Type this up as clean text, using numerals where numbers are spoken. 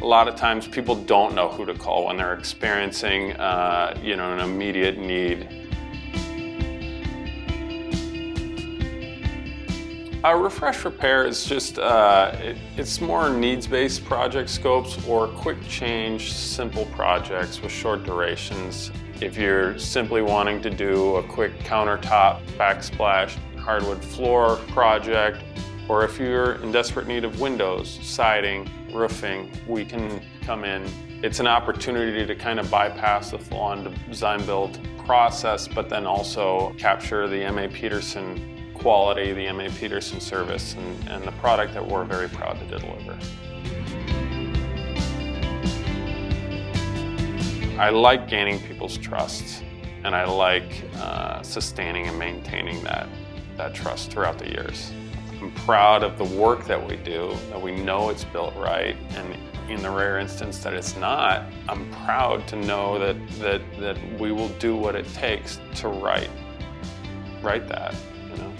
A lot of times people don't know who to call when they're experiencing an immediate need. Refresh repair is just, it's more needs-based project scopes or quick change, simple projects with short durations. If you're simply wanting to do a quick countertop, backsplash, hardwood floor project, or if you're in desperate need of windows, siding, roofing, we can come in. It's an opportunity to kind of bypass the full-on design-build process, but then also capture the M.A. Peterson quality, the M.A. Peterson service, and the product that we're very proud to deliver. I like gaining people's trust, and I like sustaining and maintaining that trust throughout the years. I'm proud of the work that we do, that we know it's built right, and in the rare instance that it's not, I'm proud to know that we will do what it takes to right that, you know.